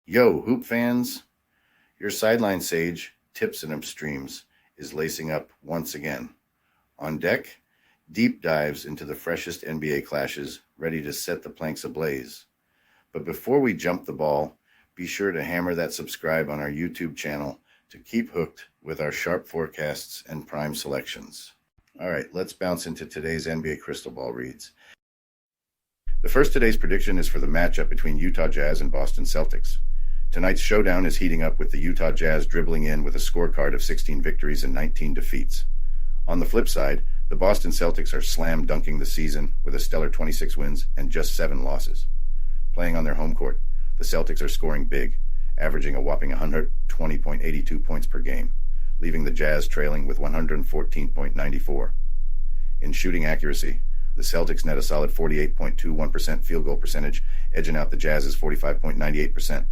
Yo, hoop fans! Your sideline sage, Tips and Upstreams, is lacing up once again. On deck, deep dives into the freshest NBA clashes, ready to set the planks ablaze. But before we jump the ball, be sure to hammer that subscribe on our YouTube channel to keep hooked with our sharp forecasts and prime selections. All right, let's bounce into today's NBA Crystal Ball reads. The first today's prediction is for the matchup between Utah Jazz and Boston Celtics. Tonight's showdown is heating up with the Utah Jazz dribbling in with a scorecard of 16 victories and 19 defeats. On the flip side, the Boston Celtics are slam dunking the season with a stellar 26 wins and just 7 losses. Playing on their home court, the Celtics are scoring big, averaging a whopping 120.82 points per game, leaving the Jazz trailing with 114.94. In shooting accuracy, the Celtics net a solid 48.21% field goal percentage, edging out the Jazz's 45.98%.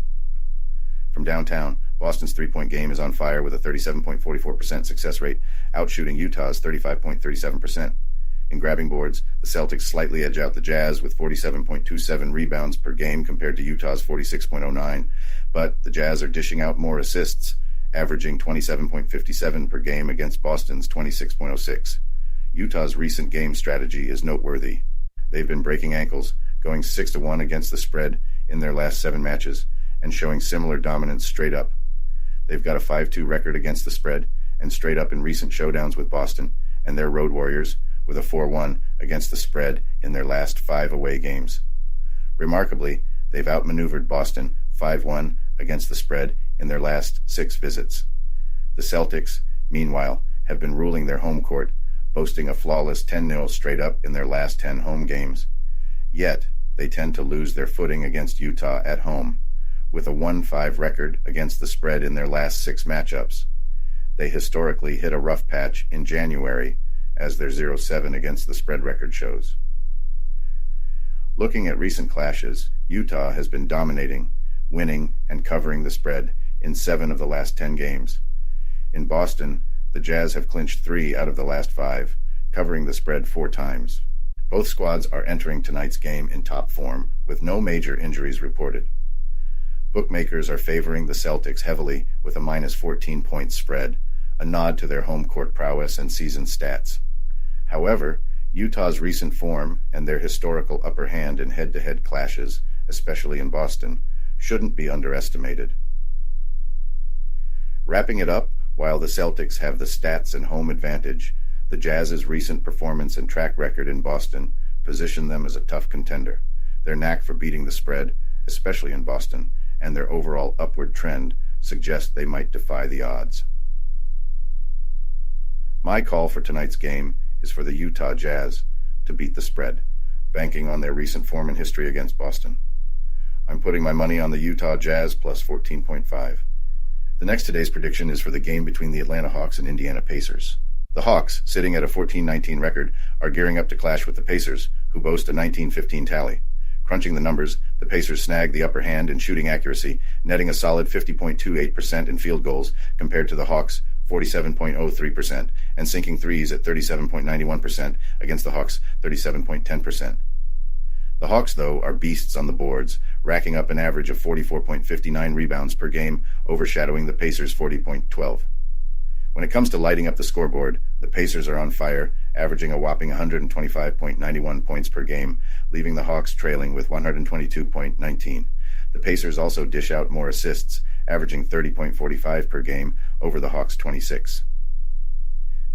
From downtown, Boston's three-point game is on fire with a 37.44% success rate, outshooting Utah's 35.37%. In grabbing boards, the Celtics slightly edge out the Jazz with 47.27 rebounds per game compared to Utah's 46.09, but the Jazz are dishing out more assists, averaging 27.57 per game against Boston's 26.06. Utah's recent game strategy is noteworthy. They've been breaking ankles, going 6-1 against the spread in their last 7 matches, and showing similar dominance straight up. They've got a 5-2 record against the spread, and straight up in recent showdowns with Boston and their road warriors, with a 4-1 against the spread in their last 5 away games. Remarkably, they've outmaneuvered Boston 5-1 against the spread in their last 6 visits. The Celtics, meanwhile, have been ruling their home court, boasting a flawless 10-0 straight up in their last 10 home games. Yet, they tend to lose their footing against Utah at home, with a 1-5 record against the spread in their last 6 matchups. They historically hit a rough patch in January, as their 0-7 against the spread record shows. Looking at recent clashes, Utah has been dominating, winning, and covering the spread in 7 of the last 10 games. In Boston, the Jazz have clinched 3 out of the last 5, covering the spread 4 times. Both squads are entering tonight's game in top form, with no major injuries reported. Bookmakers are favoring the Celtics heavily with a minus 14-point spread, a nod to their home court prowess and season stats. However, Utah's recent form and their historical upper hand in head-to-head clashes, especially in Boston, shouldn't be underestimated. Wrapping it up, while the Celtics have the stats and home advantage, the Jazz's recent performance and track record in Boston position them as a tough contender. Their knack for beating the spread, especially in Boston, and their overall upward trend suggest they might defy the odds. My call for tonight's game is for the Utah Jazz to beat the spread, banking on their recent form and history against Boston. I'm putting my money on the Utah Jazz plus 14.5. The next today's prediction is for the game between the Atlanta Hawks and Indiana Pacers. The Hawks, sitting at a 14-19 record, are gearing up to clash with the Pacers, who boast a 19-15 tally. Crunching the numbers, the Pacers snag the upper hand in shooting accuracy, netting a solid 50.28% in field goals compared to the Hawks' 47.03%, and sinking threes at 37.91% against the Hawks' 37.10%. The Hawks, though, are beasts on the boards, racking up an average of 44.59 rebounds per game, overshadowing the Pacers' 40.12. When it comes to lighting up the scoreboard, the Pacers are on fire, averaging a whopping 125.91 points per game, leaving the Hawks trailing with 122.19. The Pacers also dish out more assists, averaging 30.45 per game over the Hawks' 26.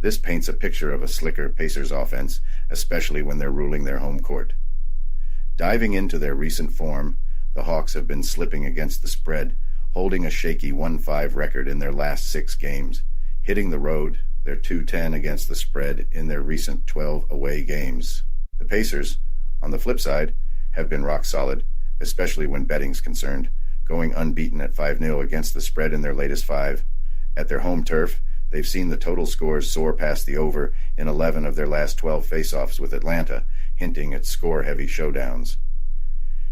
This paints a picture of a slicker Pacers offense, especially when they're ruling their home court. Diving into their recent form, the Hawks have been slipping against the spread, holding a shaky 1-5 record in their last 6 games. Hitting the road, they're 2-10 against the spread in their recent 12 away games. The Pacers, on the flip side, have been rock solid, especially when betting's concerned, going unbeaten at 5-0 against the spread in their latest 5. At their home turf, they've seen the total scores soar past the over in 11 of their last 12 face-offs with Atlanta, hinting at score-heavy showdowns.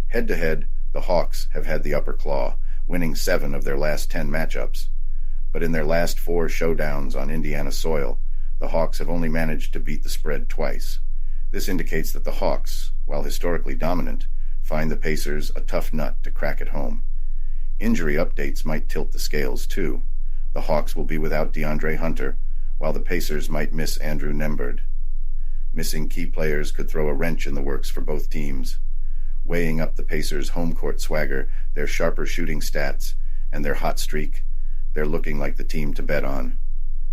Head-to-head, the Hawks have had the upper claw, winning 7 of their last 10 matchups. But in their last 4 showdowns on Indiana soil, the Hawks have only managed to beat the spread twice. This indicates that the Hawks, while historically dominant, find the Pacers a tough nut to crack at home. Injury updates might tilt the scales, too. The Hawks will be without DeAndre Hunter, while the Pacers might miss Andrew Nembhard. Missing key players could throw a wrench in the works for both teams. Weighing up the Pacers' home court swagger, their sharper shooting stats, and their hot streak, they're looking like the team to bet on.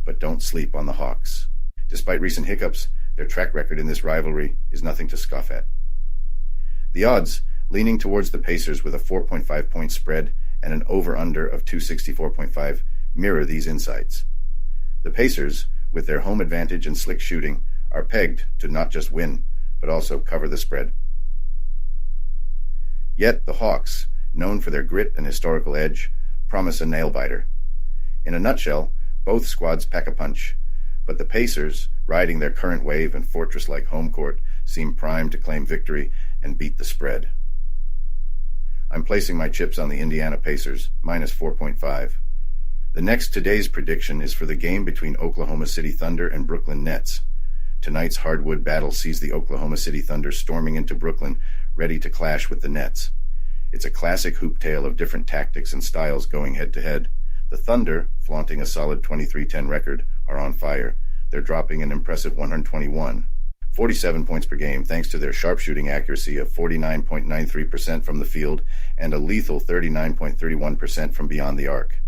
But don't sleep on the Hawks. Despite recent hiccups, their track record in this rivalry is nothing to scoff at. The odds, leaning towards the Pacers with a 4.5-point spread and an over-under of 264.5, mirror these insights. The Pacers, with their home advantage and slick shooting, are pegged to not just win, but also cover the spread. Yet the Hawks, known for their grit and historical edge, promise a nail-biter. In a nutshell, both squads pack a punch, but the Pacers, riding their current wave and fortress-like home court, seem primed to claim victory and beat the spread. I'm placing my chips on the Indiana Pacers, minus 4.5. The next today's prediction is for the game between Oklahoma City Thunder and Brooklyn Nets. Tonight's hardwood battle sees the Oklahoma City Thunder storming into Brooklyn, ready to clash with the Nets. It's a classic hoop tale of different tactics and styles going head-to-head. The Thunder, flaunting a solid 23-10 record, are on fire. They're dropping an impressive 147 points per game thanks to their sharp shooting accuracy of 49.93% from the field and a lethal 39.31% from beyond the arc.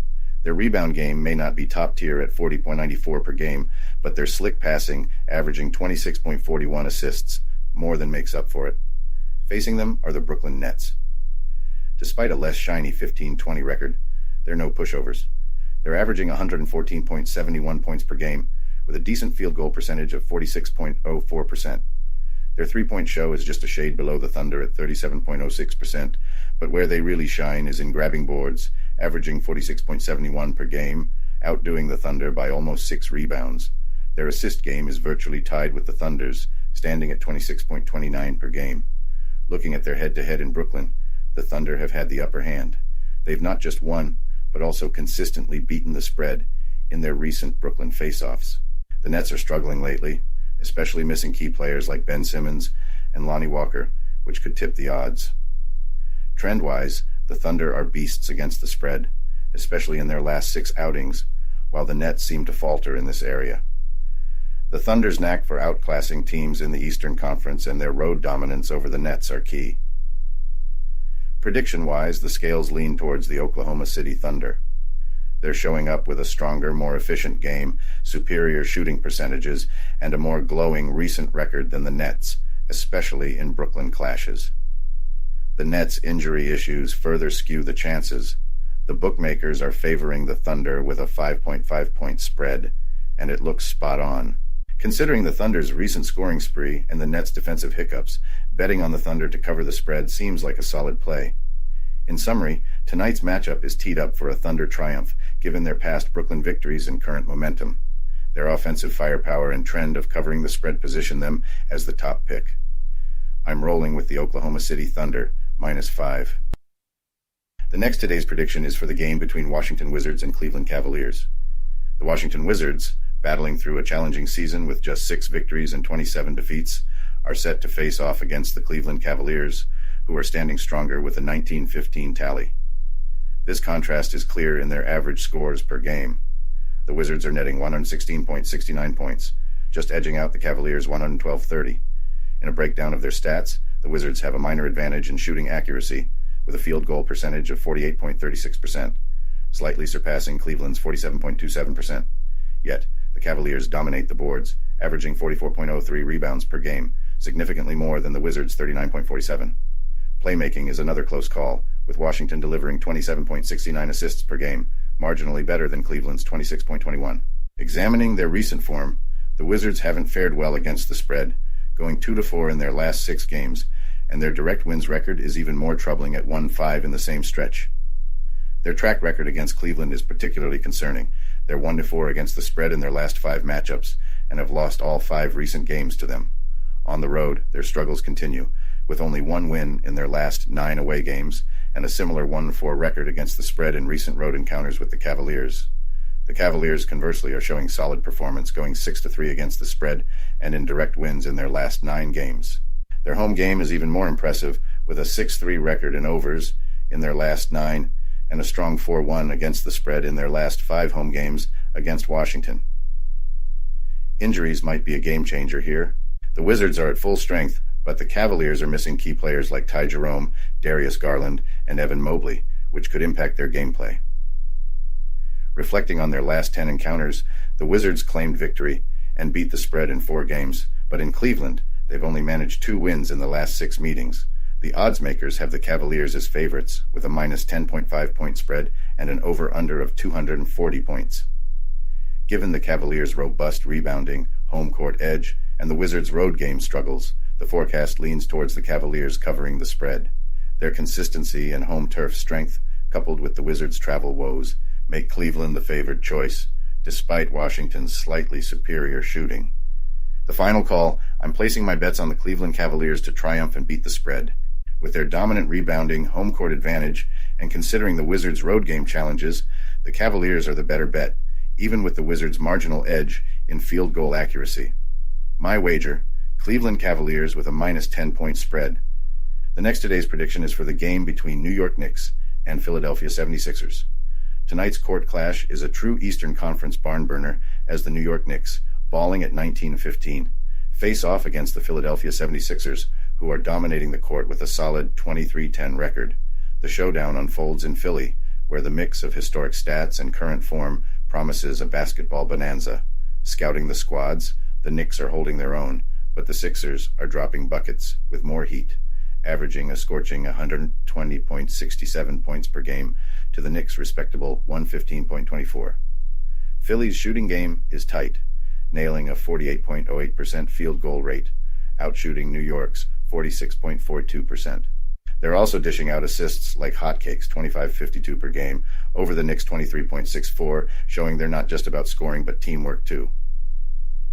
Their rebound game may not be top tier at 40.94 per game, but their slick passing, averaging 26.41 assists, more than makes up for it. Facing them are the Brooklyn Nets. Despite a less shiny 15-20 record, they're no pushovers. They're averaging 114.71 points per game, with a decent field goal percentage of 46.04%. Their three-point show is just a shade below the Thunder at 37.06%, but where they really shine is in grabbing boards, averaging 46.71 per game, outdoing the Thunder by almost 6 rebounds. Their assist game is virtually tied with the Thunder's, standing at 26.29 per game. Looking at their head-to-head in Brooklyn, the Thunder have had the upper hand. They've not just won, but also consistently beaten the spread in their recent Brooklyn face-offs. The Nets are struggling lately, especially missing key players like Ben Simmons and Lonnie Walker, which could tip the odds. Trend-wise, the Thunder are beasts against the spread, especially in their last 6 outings, while the Nets seem to falter in this area. The Thunder's knack for outclassing teams in the Eastern Conference and their road dominance over the Nets are key. Prediction-wise, the scales lean towards the Oklahoma City Thunder. They're showing up with a stronger, more efficient game, superior shooting percentages, and a more glowing recent record than the Nets, especially in Brooklyn clashes. The Nets' injury issues further skew the chances. The bookmakers are favoring the Thunder with a 5.5-point spread, and it looks spot on. Considering the Thunder's recent scoring spree and the Nets' defensive hiccups, betting on the Thunder to cover the spread seems like a solid play. In summary, tonight's matchup is teed up for a Thunder triumph, given their past Brooklyn victories and current momentum. Their offensive firepower and trend of covering the spread position them as the top pick. I'm rolling with the Oklahoma City Thunder, minus 5. The next today's prediction is for the game between Washington Wizards and Cleveland Cavaliers. The Washington Wizards, battling through a challenging season with just 6 victories and 27 defeats, are set to face off against the Cleveland Cavaliers, who are standing stronger with a 19-15 tally. This contrast is clear in their average scores per game. The Wizards are netting 116.69 points, just edging out the Cavaliers 112.30. In a breakdown of their stats, the Wizards have a minor advantage in shooting accuracy, with a field goal percentage of 48.36%, slightly surpassing Cleveland's 47.27%. Yet, the Cavaliers dominate the boards, averaging 44.03 rebounds per game, significantly more than the Wizards' 39.47. Playmaking is another close call, with Washington delivering 27.69 assists per game, marginally better than Cleveland's 26.21. Examining their recent form, the Wizards haven't fared well against the spread, going 2-4 in their last 6 games, and their direct wins record is even more troubling at 1-5 in the same stretch. Their track record against Cleveland is particularly concerning. They're 1-4 against the spread in their last 5 matchups, and have lost all 5 recent games to them. On the road, their struggles continue, with only 1 win in their last 9 away games, and a similar 1-4 record against the spread in recent road encounters with the Cavaliers. The Cavaliers, conversely, are showing solid performance, going 6-3 against the spread and in direct wins in their last 9 games. Their home game is even more impressive, with a 6-3 record in overs in their last 9 and a strong 4-1 against the spread in their last 5 home games against Washington. Injuries might be a game-changer here. The Wizards are at full strength, but the Cavaliers are missing key players like Ty Jerome, Darius Garland, and Evan Mobley, which could impact their gameplay. Reflecting on their last 10 encounters, the Wizards claimed victory and beat the spread in 4 games, but in Cleveland, they've only managed 2 wins in the last 6 meetings. The odds makers have the Cavaliers as favorites, with a minus 10.5 point spread and an over-under of 240 points. Given the Cavaliers' robust rebounding, home court edge, and the Wizards' road game struggles, the forecast leans towards the Cavaliers covering the spread. Their consistency and home turf strength, coupled with the Wizards' travel woes, make Cleveland the favored choice, despite Washington's slightly superior shooting. The final call, I'm placing my bets on the Cleveland Cavaliers to triumph and beat the spread. With their dominant rebounding, home court advantage, and considering the Wizards' road game challenges, the Cavaliers are the better bet, even with the Wizards' marginal edge in field goal accuracy. My wager, Cleveland Cavaliers with a minus 10-point spread. The next today's prediction is for the game between New York Knicks and Philadelphia 76ers. Tonight's court clash is a true Eastern Conference barn burner as the New York Knicks, balling at 19-15, face off against the Philadelphia 76ers, who are dominating the court with a solid 23-10 record. The showdown unfolds in Philly, where the mix of historic stats and current form promises a basketball bonanza. Scouting the squads, the Knicks are holding their own, but the Sixers are dropping buckets with more heat, averaging a scorching 120.67 points per game to the Knicks' respectable 115.24. Philly's shooting game is tight, nailing a 48.08% field goal rate, outshooting New York's 46.42%. They're also dishing out assists like hotcakes, 25.52 per game, over the Knicks' 23.64, showing they're not just about scoring but teamwork too.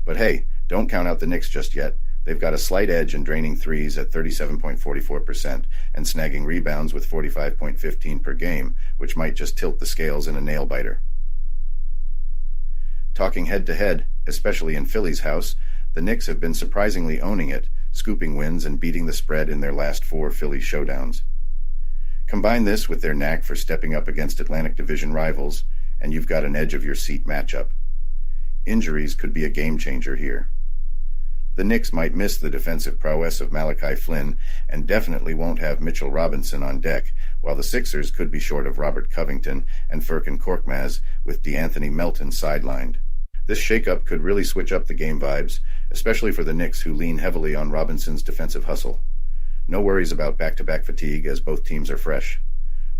But hey, don't count out the Knicks just yet. They've got a slight edge in draining threes at 37.44% and snagging rebounds with 45.15 per game, which might just tilt the scales in a nail-biter. Talking head-to-head, especially in Philly's house, the Knicks have been surprisingly owning it, scooping wins and beating the spread in their last 4 Philly showdowns. Combine this with their knack for stepping up against Atlantic Division rivals, and you've got an edge-of-your-seat matchup. Injuries could be a game-changer here. The Knicks might miss the defensive prowess of Malachi Flynn and definitely won't have Mitchell Robinson on deck, while the Sixers could be short of Robert Covington and Furkan Korkmaz with DeAnthony Melton sidelined. This shakeup could really switch up the game vibes, especially for the Knicks, who lean heavily on Robinson's defensive hustle. No worries about back-to-back fatigue, as both teams are fresh.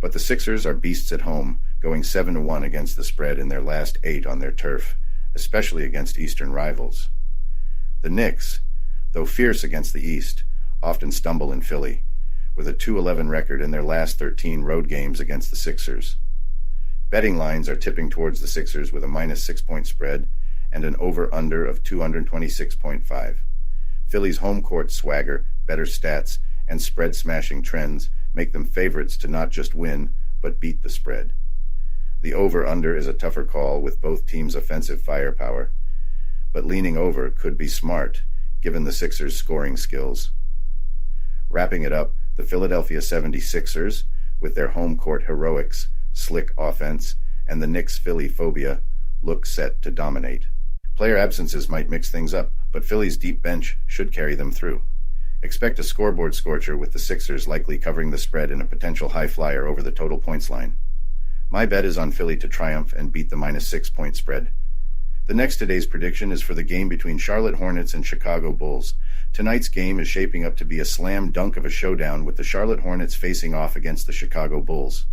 But the Sixers are beasts at home, going 7-1 against the spread in their last 8 on their turf, especially against Eastern rivals. The Knicks, though fierce against the East, often stumble in Philly, with a 2-11 record in their last 13 road games against the Sixers. Betting lines are tipping towards the Sixers with a minus 6-point spread and an over-under of 226.5. Philly's home court swagger, better stats, and spread-smashing trends make them favorites to not just win, but beat the spread. The over-under is a tougher call with both teams' offensive firepower, but leaning over could be smart, given the Sixers' scoring skills. Wrapping it up, the Philadelphia 76ers, with their home court heroics, slick offense, and the Knicks' Philly phobia, look set to dominate. Player absences might mix things up, but Philly's deep bench should carry them through. Expect a scoreboard scorcher with the Sixers likely covering the spread in a potential high flyer over the total points line. My bet is on Philly to triumph and beat the minus 6-point spread. The next today's prediction is for the game between Charlotte Hornets and Chicago Bulls. Tonight's game is shaping up to be a slam dunk of a showdown, with the Charlotte Hornets facing off against the Chicago Bulls.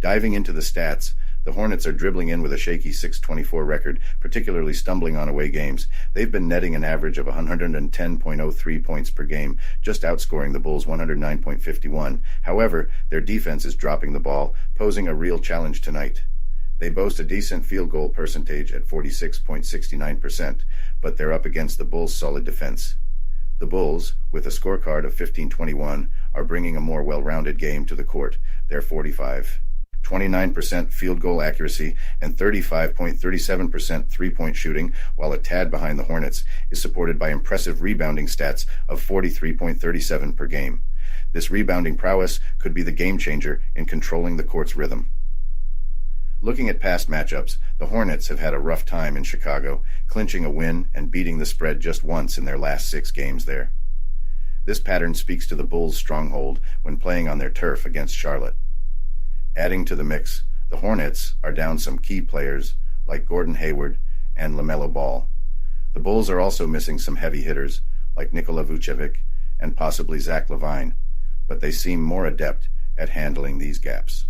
Diving into the stats, the Hornets are dribbling in with a shaky 6-24 record, particularly stumbling on away games. They've been netting an average of 110.03 points per game, just outscoring the Bulls 109.51. However, their defense is dropping the ball, posing a real challenge tonight. They boast a decent field goal percentage at 46.69%, but they're up against the Bulls' solid defense. The Bulls, with a scorecard of 15-21, are bringing a more well-rounded game to the court. They're 29% field goal accuracy, and 35.37% three-point shooting, while a tad behind the Hornets, is supported by impressive rebounding stats of 43.37 per game. This rebounding prowess could be the game-changer in controlling the court's rhythm. Looking at past matchups, the Hornets have had a rough time in Chicago, clinching a win and beating the spread just once in their last 6 games there. This pattern speaks to the Bulls' stronghold when playing on their turf against Charlotte. Adding to the mix, the Hornets are down some key players like Gordon Hayward and LaMelo Ball. The Bulls are also missing some heavy hitters like Nikola Vucevic and possibly Zach LaVine, but they seem more adept at handling these gaps.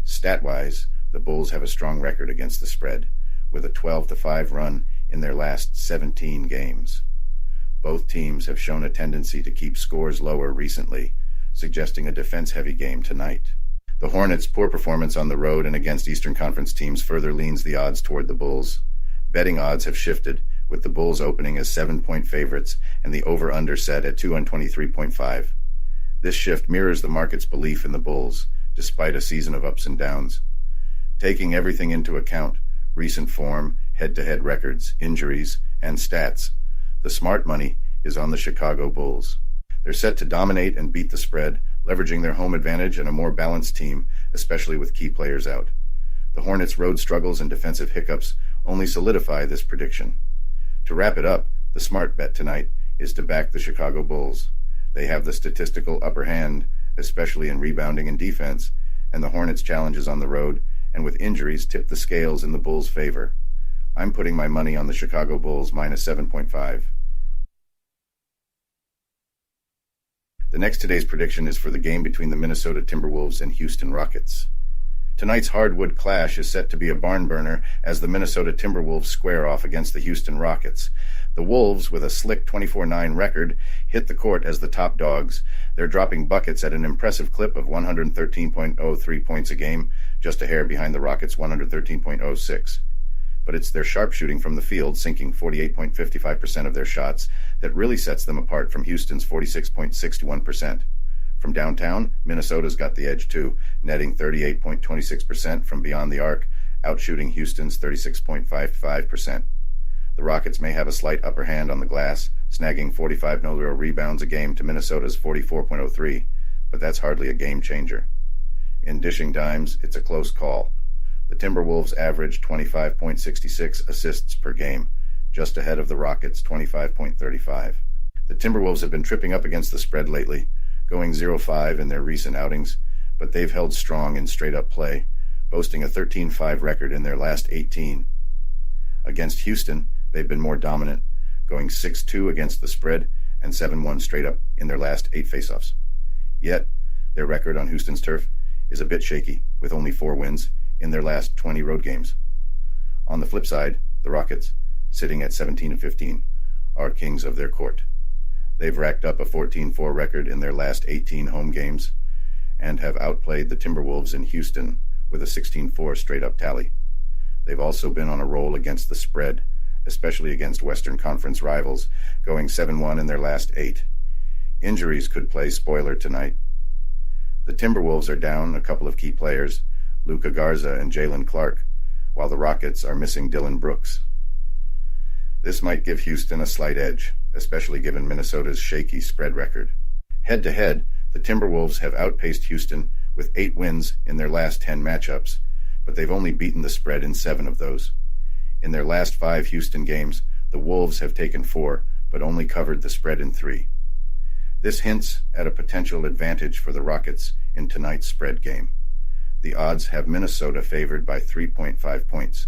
Stat-wise, the Bulls have a strong record against the spread, with a 12-5 run in their last 17 games. Both teams have shown a tendency to keep scores lower recently, suggesting a defense-heavy game tonight. The Hornets' poor performance on the road and against Eastern Conference teams further leans the odds toward the Bulls. Betting odds have shifted, with the Bulls opening as 7-point favorites and the over-under set at 223.5. This shift mirrors the market's belief in the Bulls, despite a season of ups and downs. Taking everything into account, recent form, head-to-head records, injuries, and stats, the smart money is on the Chicago Bulls. They're set to dominate and beat the spread, leveraging their home advantage and a more balanced team, especially with key players out. The Hornets' road struggles and defensive hiccups only solidify this prediction. To wrap it up, the smart bet tonight is to back the Chicago Bulls. They have the statistical upper hand, especially in rebounding and defense, and the Hornets' challenges on the road and with injuries tip the scales in the Bulls' favor. I'm putting my money on the Chicago Bulls minus 7.5. The next today's prediction is for the game between the Minnesota Timberwolves and Houston Rockets. Tonight's hardwood clash is set to be a barn burner as the Minnesota Timberwolves square off against the Houston Rockets. The Wolves, with a slick 24-9 record, hit the court as the top dogs. They're dropping buckets at an impressive clip of 113.03 points a game, just a hair behind the Rockets' 113.06. But it's their sharp shooting from the field, sinking 48.55% of their shots, that really sets them apart from Houston's 46.61%. From downtown, Minnesota's got the edge too, netting 38.26% from beyond the arc, outshooting Houston's 36.55%. The Rockets may have a slight upper hand on the glass, snagging 45 no-low rebounds a game to Minnesota's 44.03, but that's hardly a game changer. In dishing dimes, it's a close call. The Timberwolves average 25.66 assists per game, just ahead of the Rockets' 25.35. The Timberwolves have been tripping up against the spread lately, going 0-5 in their recent outings, but they've held strong in straight-up play, boasting a 13-5 record in their last 18. Against Houston, they've been more dominant, going 6-2 against the spread and 7-1 straight-up in their last 8 faceoffs. Yet, their record on Houston's turf is a bit shaky, with only 4 wins in their last 20 road games. On the flip side, the Rockets, sitting at 17-15, are kings of their court. They've racked up a 14-4 record in their last 18 home games and have outplayed the Timberwolves in Houston with a 16-4 straight-up tally. They've also been on a roll against the spread, especially against Western Conference rivals, going 7-1 in their last 8. Injuries could play spoiler tonight. The Timberwolves are down a couple of key players, Luka Garza and Jalen Clark, while the Rockets are missing Dylan Brooks. This might give Houston a slight edge, especially given Minnesota's shaky spread record. Head-to-head, the Timberwolves have outpaced Houston with 8 wins in their last 10 matchups, but they've only beaten the spread in 7 of those. In their last 5 Houston games, the Wolves have taken 4, but only covered the spread in 3. This hints at a potential advantage for the Rockets in tonight's spread game. The odds have Minnesota favored by 3.5 points,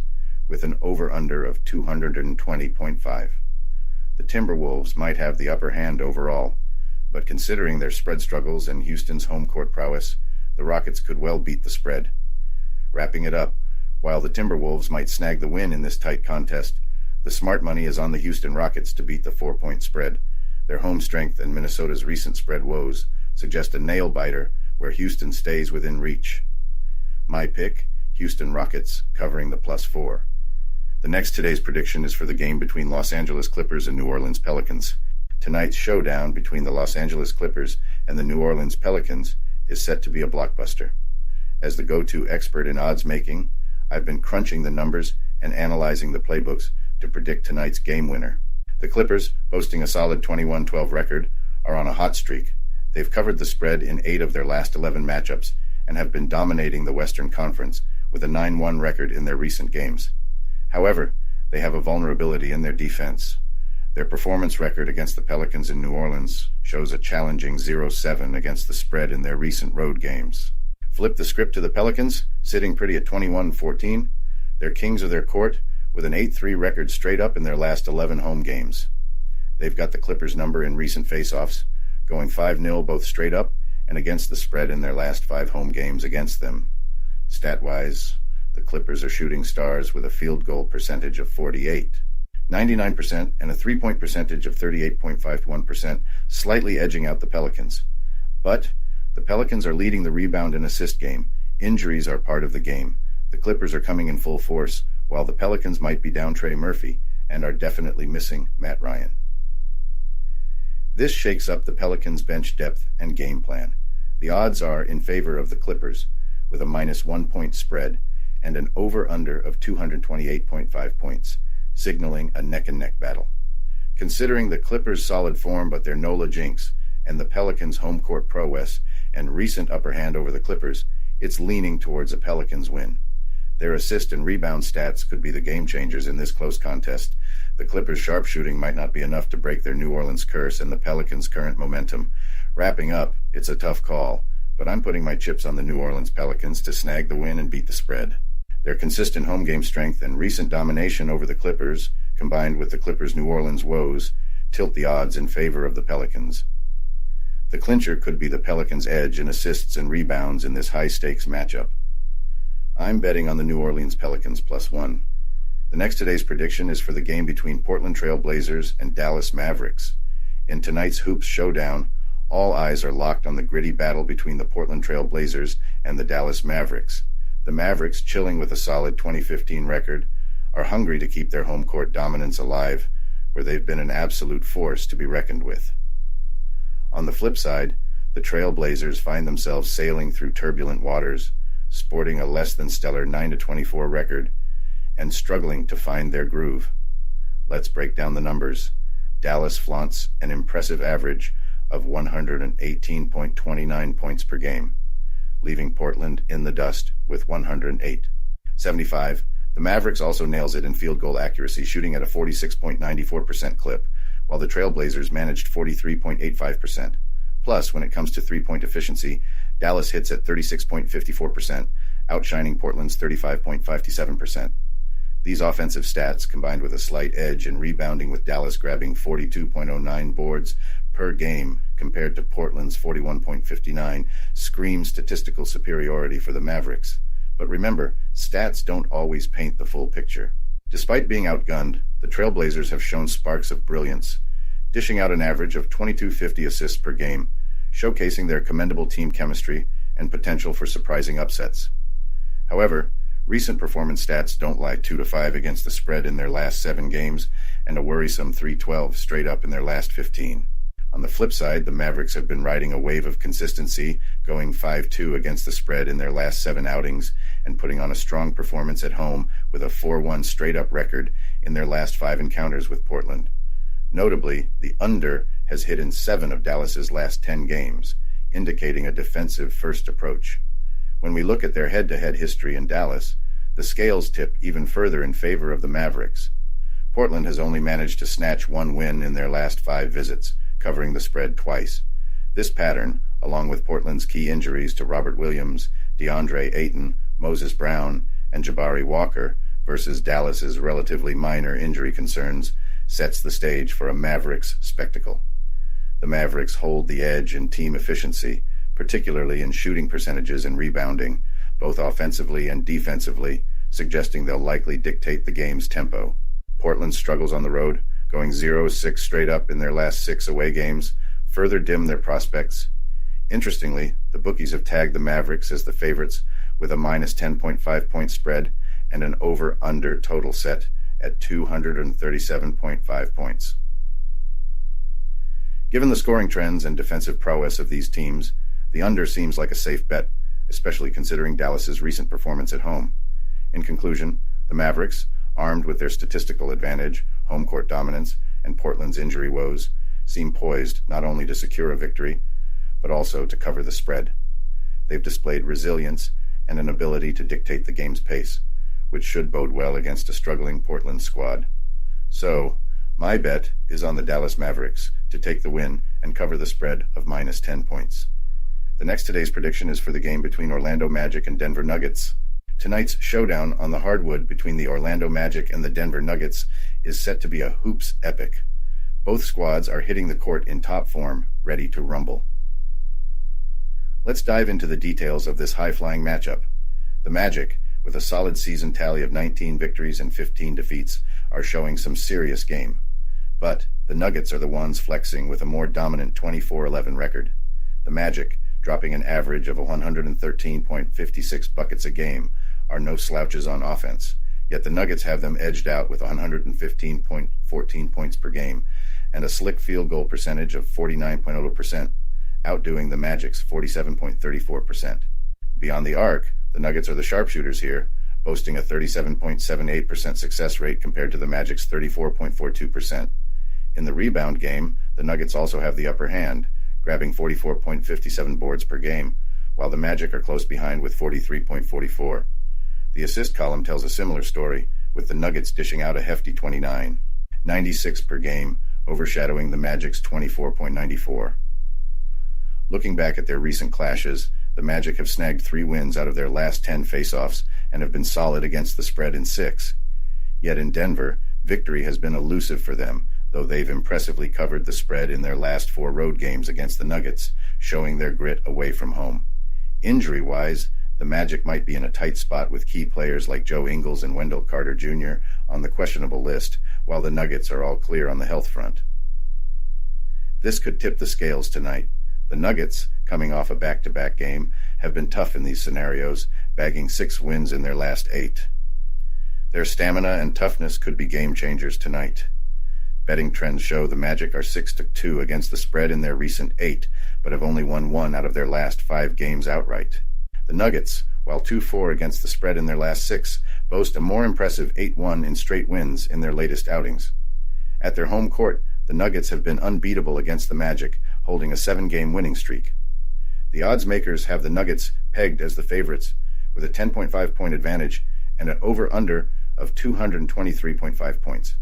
with an over-under of 220.5. The Timberwolves might have the upper hand overall, but considering their spread struggles and Houston's home court prowess, the Rockets could well beat the spread. Wrapping it up, while the Timberwolves might snag the win in this tight contest, the smart money is on the Houston Rockets to beat the 4-point spread. Their home strength and Minnesota's recent spread woes suggest a nail-biter where Houston stays within reach. My pick, Houston Rockets, covering the +4. The next today's prediction is for the game between Los Angeles Clippers and New Orleans Pelicans. Tonight's showdown between the Los Angeles Clippers and the New Orleans Pelicans is set to be a blockbuster. As the go-to expert in odds making, I've been crunching the numbers and analyzing the playbooks to predict tonight's game winner. The Clippers, boasting a solid 21-12 record, are on a hot streak. They've covered the spread in 8 of their last 11 matchups and have been dominating the Western Conference with a 9-1 record in their recent games. However, they have a vulnerability in their defense. Their performance record against the Pelicans in New Orleans shows a challenging 0-7 against the spread in their recent road games. Flip the script to the Pelicans, sitting pretty at 21-14. They're kings of their court, with an 8-3 record straight up in their last 11 home games. They've got the Clippers' number in recent face-offs, going 5-0 both straight up and against the spread in their last 5 home games against them. Stat-wise, the Clippers are shooting stars with a field goal percentage of 48, 99%, and a three-point percentage of 38.51%, slightly edging out the Pelicans. But the Pelicans are leading the rebound and assist game. Injuries are part of the game. The Clippers are coming in full force, while the Pelicans might be down Trey Murphy and are definitely missing Matt Ryan. This shakes up the Pelicans' bench depth and game plan. The odds are in favor of the Clippers, with a -1 point spread and an over-under of 228.5 points, signaling a neck-and-neck battle. Considering the Clippers' solid form but their NOLA jinx, and the Pelicans' home court prowess and recent upper hand over the Clippers, it's leaning towards a Pelicans win. Their assist and rebound stats could be the game changers in this close contest. The Clippers' sharpshooting might not be enough to break their New Orleans curse and the Pelicans' current momentum. Wrapping up, it's a tough call, but I'm putting my chips on the New Orleans Pelicans to snag the win and beat the spread. Their consistent home game strength and recent domination over the Clippers, combined with the Clippers' New Orleans woes, tilt the odds in favor of the Pelicans. The clincher could be the Pelicans' edge in assists and rebounds in this high-stakes matchup. I'm betting on the New Orleans Pelicans +1. The next today's prediction is for the game between Portland Trail Blazers and Dallas Mavericks. In tonight's Hoops showdown, all eyes are locked on the gritty battle between the Portland Trail Blazers and the Dallas Mavericks. The Mavericks, chilling with a solid 2015 record, are hungry to keep their home court dominance alive, where they've been an absolute force to be reckoned with. On the flip side, the Trail Blazers find themselves sailing through turbulent waters, sporting a less than stellar 9-24 record, and struggling to find their groove. Let's break down the numbers. Dallas flaunts an impressive average of 118.29 points per game, leaving Portland in the dust with 108.75. The Mavericks also nails it in field goal accuracy, shooting at a 46.94% clip, while the Trail Blazers managed 43.85%. Plus, when it comes to three-point efficiency, Dallas hits at 36.54%, outshining Portland's 35.57%. These offensive stats, combined with a slight edge in rebounding, with Dallas grabbing 42.09 boards per game compared to Portland's 41.59, scream statistical superiority for the Mavericks. But remember, stats don't always paint the full picture. Despite being outgunned, the Trail Blazers have shown sparks of brilliance, dishing out an average of 22.50 assists per game, showcasing their commendable team chemistry and potential for surprising upsets. However, recent performance stats don't lie. 2-5 against the spread in their last 7 games, and a worrisome 3-12 straight up in their last 15. On the flip side, the Mavericks have been riding a wave of consistency, going 5-2 against the spread in their last 7 outings, and putting on a strong performance at home with a 4-1 straight-up record in their last 5 encounters with Portland. Notably, the under has hit in 7 of Dallas's last 10 games, indicating a defensive first approach. When we look at their head-to-head history in Dallas, the scales tip even further in favor of the Mavericks. Portland has only managed to snatch 1 win in their last 5 visits, covering the spread twice. This pattern, along with Portland's key injuries to Robert Williams, DeAndre Ayton, Moses Brown, and Jabari Walker, versus Dallas's relatively minor injury concerns, sets the stage for a Mavericks spectacle. The Mavericks hold the edge in team efficiency, particularly in shooting percentages and rebounding, both offensively and defensively, suggesting they'll likely dictate the game's tempo. Portland struggles on the road, going 0-6 straight up in their last 6 away games, further dim their prospects. Interestingly, the bookies have tagged the Mavericks as the favorites with a -10.5 point spread and an over-under total set at 237.5 points. Given the scoring trends and defensive prowess of these teams, the under seems like a safe bet, especially considering Dallas's recent performance at home. In conclusion, the Mavericks, armed with their statistical advantage, home court dominance, and Portland's injury woes, seem poised not only to secure a victory, but also to cover the spread. They've displayed resilience and an ability to dictate the game's pace, which should bode well against a struggling Portland squad. So, my bet is on the Dallas Mavericks to take the win and cover the spread of minus 10 points. The next today's prediction is for the game between Orlando Magic and Denver Nuggets. Tonight's showdown on the hardwood between the Orlando Magic and the Denver Nuggets is set to be a hoops epic. Both squads are hitting the court in top form, ready to rumble. Let's dive into the details of this high-flying matchup. The Magic, with a solid season tally of 19 victories and 15 defeats, are showing some serious game. But the Nuggets are the ones flexing with a more dominant 24-11 record. The Magic, dropping an average of 113.56 buckets a game, are no slouches on offense, yet the Nuggets have them edged out with 115.14 points per game and a slick field goal percentage of 49.0%, outdoing the Magic's 47.34%. Beyond the arc, the Nuggets are the sharpshooters here, boasting a 37.78% success rate compared to the Magic's 34.42%. In the rebound game, the Nuggets also have the upper hand, grabbing 44.57 boards per game, while the Magic are close behind with 43.44. The assist column tells a similar story, with the Nuggets dishing out a hefty 29.96 per game, overshadowing the Magic's 24.94. Looking back at their recent clashes, the Magic have snagged 3 wins out of their last 10 faceoffs and have been solid against the spread in 6. Yet in Denver, victory has been elusive for them, though they've impressively covered the spread in their last 4 road games against the Nuggets, showing their grit away from home. Injury-wise, the Magic might be in a tight spot with key players like Joe Ingles and Wendell Carter Jr. on the questionable list, while the Nuggets are all clear on the health front. This could tip the scales tonight. The Nuggets, coming off a back-to-back game, have been tough in these scenarios, bagging 6 wins in their last 8. Their stamina and toughness could be game changers tonight. Betting trends show the Magic are 6-2 against the spread in their recent 8, but have only won 1 out of their last 5 games outright. The Nuggets, while 2-4 against the spread in their last 6, boast a more impressive 8-1 in straight wins in their latest outings. At their home court, the Nuggets have been unbeatable against the Magic, holding a 7-game winning streak. The odds makers have the Nuggets pegged as the favorites, with a 10.5-point advantage and an over-under of 223.5 points.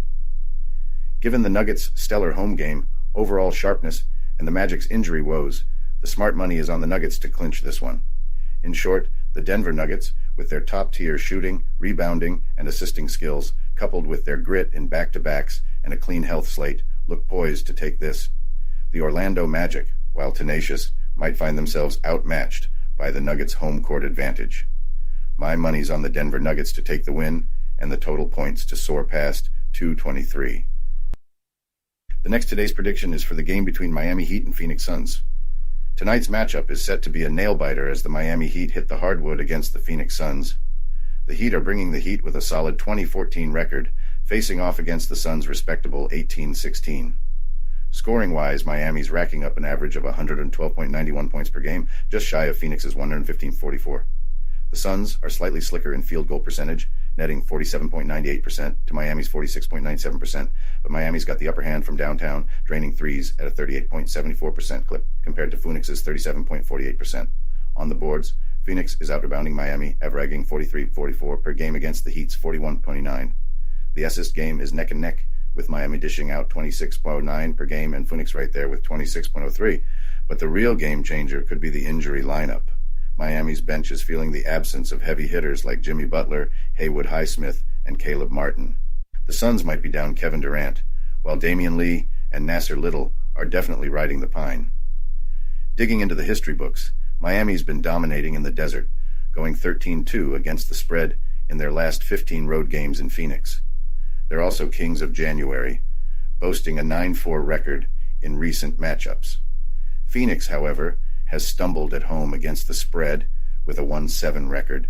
Given the Nuggets' stellar home game, overall sharpness, and the Magic's injury woes, the smart money is on the Nuggets to clinch this one. In short, the Denver Nuggets, with their top-tier shooting, rebounding, and assisting skills, coupled with their grit in back-to-backs and a clean health slate, look poised to take this. The Orlando Magic, while tenacious, might find themselves outmatched by the Nuggets' home court advantage. My money's on the Denver Nuggets to take the win and the total points to soar past 223. The next today's prediction is for the game between Miami Heat and Phoenix Suns. Tonight's matchup is set to be a nail-biter as the Miami Heat hit the hardwood against the Phoenix Suns. The Heat are bringing the heat with a solid 20-14 record, facing off against the Suns' respectable 18-16. Scoring-wise, Miami's racking up an average of 112.91 points per game, just shy of Phoenix's 115.44. The Suns are slightly slicker in field goal percentage, netting 47.98% to Miami's 46.97%, but Miami's got the upper hand from downtown, draining threes at a 38.74% clip compared to Phoenix's 37.48%. On the boards, Phoenix is out-rebounding Miami, averaging 43.44 per game against the Heat's 41.29. The assist game is neck and neck, with Miami dishing out 26.09 per game and Phoenix right there with 26.03. But the real game changer could be the injury lineup. Miami's bench is feeling the absence of heavy hitters like Jimmy Butler, Haywood Highsmith, and Caleb Martin. The Suns might be down Kevin Durant, while Damian Lee and Nasser Little are definitely riding the pine. Digging into the history books, Miami's been dominating in the desert, going 13-2 against the spread in their last 15 road games in Phoenix. They're also kings of January, boasting a 9-4 record in recent matchups. Phoenix, however, has stumbled at home against the spread with a 1-7 record,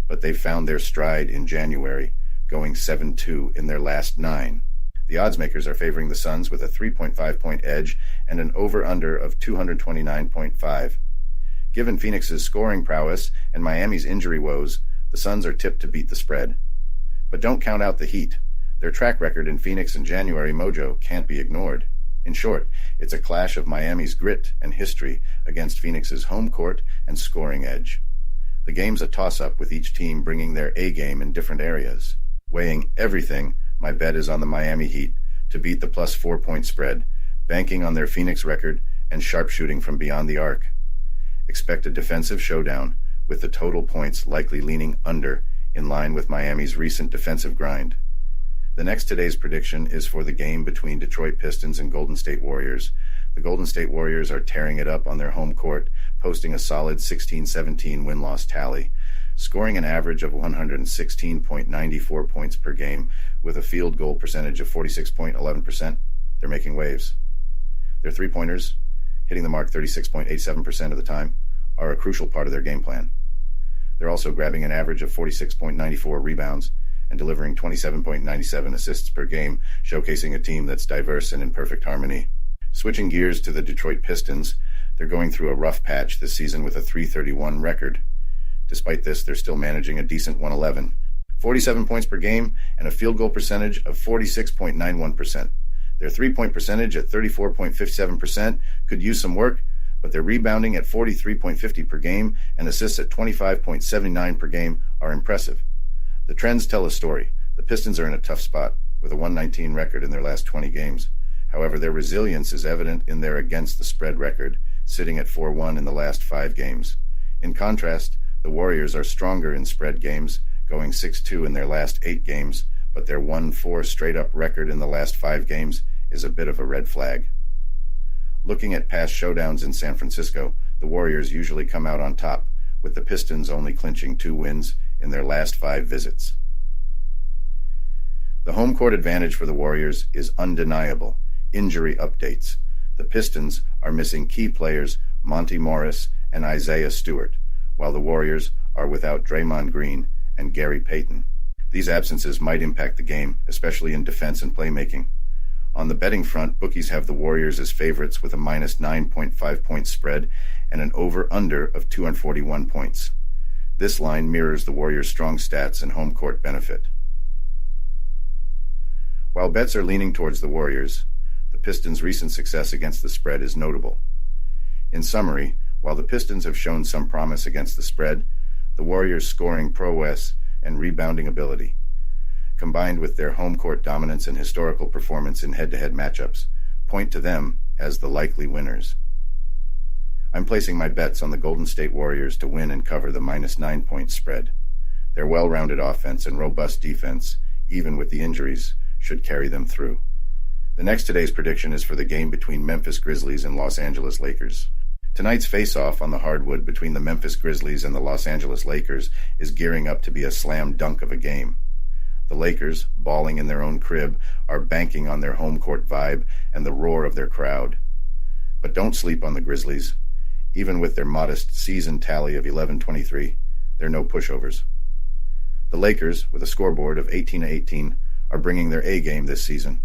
but they've found their stride in January, going 7-2 in their last 9. The oddsmakers are favoring the Suns with a 3.5-point edge and an over-under of 229.5. Given Phoenix's scoring prowess and Miami's injury woes, the Suns are tipped to beat the spread. But don't count out the Heat. Their track record in Phoenix and January mojo can't be ignored. In short, it's a clash of Miami's grit and history against Phoenix's home court and scoring edge. The game's a toss-up with each team bringing their A game in different areas. Weighing everything, my bet is on the Miami Heat to beat the plus 4-point spread, banking on their Phoenix record and sharpshooting from beyond the arc. Expect a defensive showdown, with the total points likely leaning under, in line with Miami's recent defensive grind. The next today's prediction is for the game between Detroit Pistons and Golden State Warriors. The Golden State Warriors are tearing it up on their home court, posting a solid 16-17 win-loss tally, scoring an average of 116.94 points per game with a field goal percentage of 46.11%. They're making waves. Their three-pointers, hitting the mark 36.87% of the time, are a crucial part of their game plan. They're also grabbing an average of 46.94 rebounds and delivering 27.97 assists per game, showcasing a team that's diverse and in perfect harmony. Switching gears to the Detroit Pistons, they're going through a rough patch this season with a .331 record. Despite this, they're still managing a decent 111, 47 points per game, and a field goal percentage of 46.91%. Their three-point percentage at 34.57% could use some work, but their rebounding at 43.50 per game and assists at 25.79 per game are impressive. The trends tell a story. The Pistons are in a tough spot, with a 119 record in their last 20 games. However, their resilience is evident in their against-the-spread record, sitting at 4-1 in the last 5 games. In contrast, the Warriors are stronger in spread games, going 6-2 in their last 8 games, but their 1-4 straight-up record in the last 5 games is a bit of a red flag. Looking at past showdowns in San Francisco, the Warriors usually come out on top, with the Pistons only clinching 2 wins in their last 5 visits. The home court advantage for the Warriors is undeniable. Injury updates. The Pistons are missing key players Monty Morris and Isaiah Stewart, while the Warriors are without Draymond Green and Gary Payton. These absences might impact the game, especially in defense and playmaking. On the betting front, bookies have the Warriors as favorites with a minus 9.5 point spread and an over-under of 241 points. This line mirrors the Warriors' strong stats and home court benefit. While bets are leaning towards the Warriors, the Pistons' recent success against the spread is notable. In summary, while the Pistons have shown some promise against the spread, the Warriors' scoring prowess and rebounding ability, combined with their home court dominance and historical performance in head-to-head matchups, point to them as the likely winners. I'm placing my bets on the Golden State Warriors to win and cover the minus 9-point spread. Their well-rounded offense and robust defense, even with the injuries, should carry them through. The next today's prediction is for the game between Memphis Grizzlies and Los Angeles Lakers. Tonight's face-off on the hardwood between the Memphis Grizzlies and the Los Angeles Lakers is gearing up to be a slam dunk of a game. The Lakers, balling in their own crib, are banking on their home court vibe and the roar of their crowd. But don't sleep on the Grizzlies. Even with their modest season tally of 11-23, they're no pushovers. The Lakers, with a scoreboard of 18-18, are bringing their A game this season.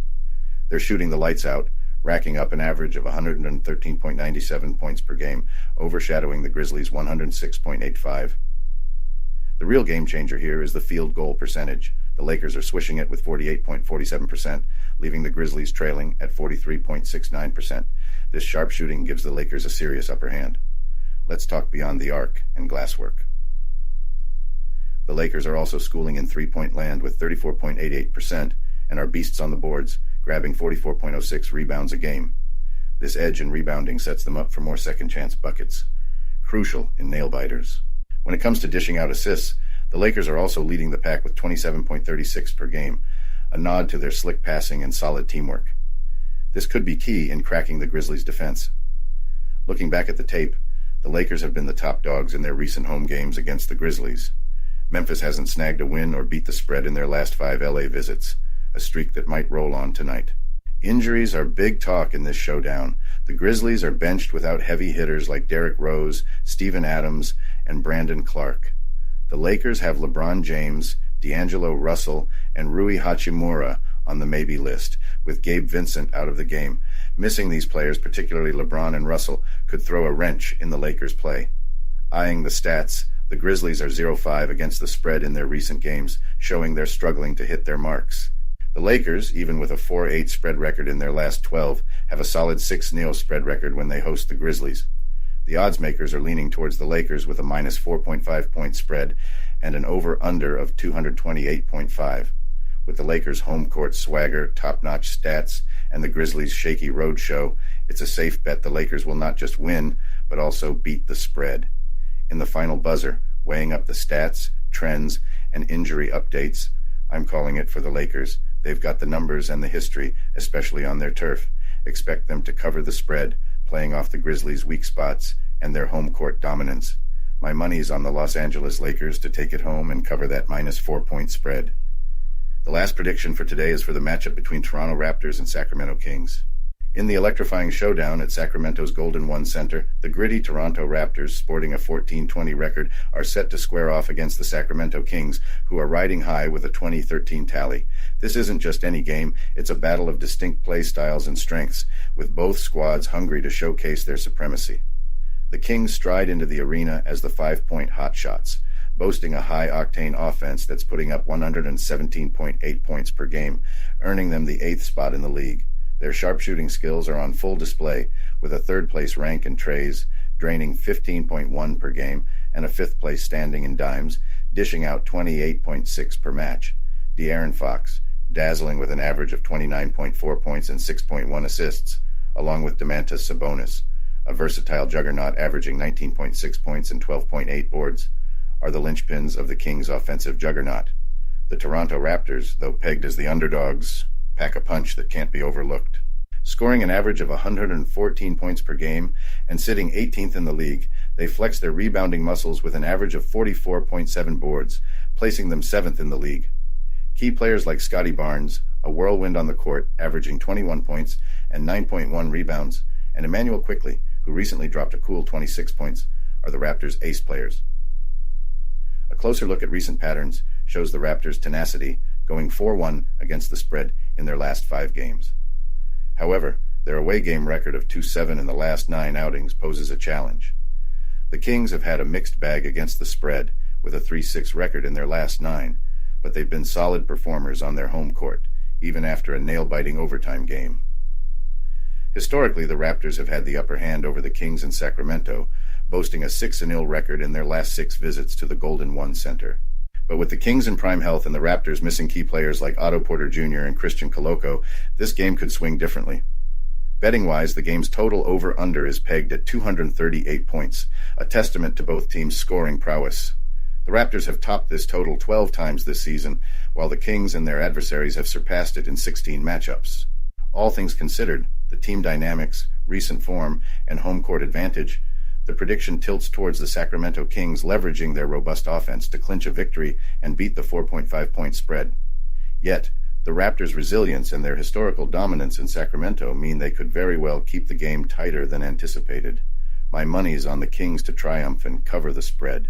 They're shooting the lights out, racking up an average of 113.97 points per game, overshadowing the Grizzlies' 106.85. The real game changer here is the field goal percentage. The Lakers are swishing it with 48.47%, leaving the Grizzlies trailing at 43.69%. This sharp shooting gives the Lakers a serious upper hand. Let's talk beyond the arc and glasswork. The Lakers are also schooling in three-point land with 34.88% and are beasts on the boards, grabbing 44.06 rebounds a game. This edge in rebounding sets them up for more second-chance buckets, crucial in nail-biters. When it comes to dishing out assists, the Lakers are also leading the pack with 27.36 per game, a nod to their slick passing and solid teamwork. This could be key in cracking the Grizzlies' defense. Looking back at the tape, the Lakers have been the top dogs in their recent home games against the Grizzlies. Memphis hasn't snagged a win or beat the spread in their last 5 LA visits, a streak that might roll on tonight. Injuries are big talk in this showdown. The Grizzlies are benched without heavy hitters like Derrick Rose, Steven Adams, and Brandon Clark. The Lakers have LeBron James, D'Angelo Russell, and Rui Hachimura on the maybe list, with Gabe Vincent out of the game. Missing these players, particularly LeBron and Russell, could throw a wrench in the Lakers' play. Eyeing the stats, the Grizzlies are 0-5 against the spread in their recent games, showing they're struggling to hit their marks. The Lakers, even with a 4-8 spread record in their last 12, have a solid 6-0 spread record when they host the Grizzlies. The odds makers are leaning towards the Lakers with a minus 4.5 point spread and an over-under of 228.5. With the Lakers' home court swagger, top-notch stats, and the Grizzlies' shaky road show, it's a safe bet the Lakers will not just win, but also beat the spread. In the final buzzer, weighing up the stats, trends, and injury updates, I'm calling it for the Lakers. They've got the numbers and the history, especially on their turf. Expect them to cover the spread, playing off the Grizzlies' weak spots and their home court dominance. My money's on the Los Angeles Lakers to take it home and cover that minus 4-point spread. The last prediction for today is for the matchup between Toronto Raptors and Sacramento Kings. In the electrifying showdown at Sacramento's Golden One Center, the gritty Toronto Raptors, sporting a 14-20 record, are set to square off against the Sacramento Kings, who are riding high with a 20-13 tally. This isn't just any game, it's a battle of distinct play styles and strengths, with both squads hungry to showcase their supremacy. The Kings stride into the arena as the 5-point hotshots, boasting a high-octane offense that's putting up 117.8 points per game, earning them the 8th spot in the league. Their sharpshooting skills are on full display, with a third-place rank in trays, draining 15.1 per game, and a fifth-place standing in dimes, dishing out 28.6 per match. De'Aaron Fox, dazzling with an average of 29.4 points and 6.1 assists, along with Domantas Sabonis, a versatile juggernaut averaging 19.6 points and 12.8 boards, are the linchpins of the Kings' offensive juggernaut. The Toronto Raptors, though pegged as the underdogs, pack a punch that can't be overlooked. Scoring an average of 114 points per game and sitting 18th in the league, they flex their rebounding muscles with an average of 44.7 boards, placing them 7th in the league. Key players like Scotty Barnes, a whirlwind on the court, averaging 21 points and 9.1 rebounds, and Emmanuel Quickley, who recently dropped a cool 26 points, are the Raptors' ace players. A closer look at recent patterns shows the Raptors' tenacity, going 4-1 against the spread in their last 5 games. However, their away game record of 2-7 in the last 9 outings poses a challenge. The Kings have had a mixed bag against the spread, with a 3-6 record in their last 9, but they've been solid performers on their home court, even after a nail-biting overtime game. Historically, the Raptors have had the upper hand over the Kings in Sacramento, boasting a 6-0 record in their last 6 visits to the Golden One Center. But with the Kings in prime health and the Raptors missing key players like Otto Porter Jr. and Christian Coloco, this game could swing differently. Betting-wise, the game's total over-under is pegged at 238 points, a testament to both teams' scoring prowess. The Raptors have topped this total 12 times this season, while the Kings and their adversaries have surpassed it in 16 matchups. All things considered, the team dynamics, recent form, and home court advantage, the prediction tilts towards the Sacramento Kings leveraging their robust offense to clinch a victory and beat the 4.5-point spread. Yet, the Raptors' resilience and their historical dominance in Sacramento mean they could very well keep the game tighter than anticipated. My money's on the Kings to triumph and cover the spread.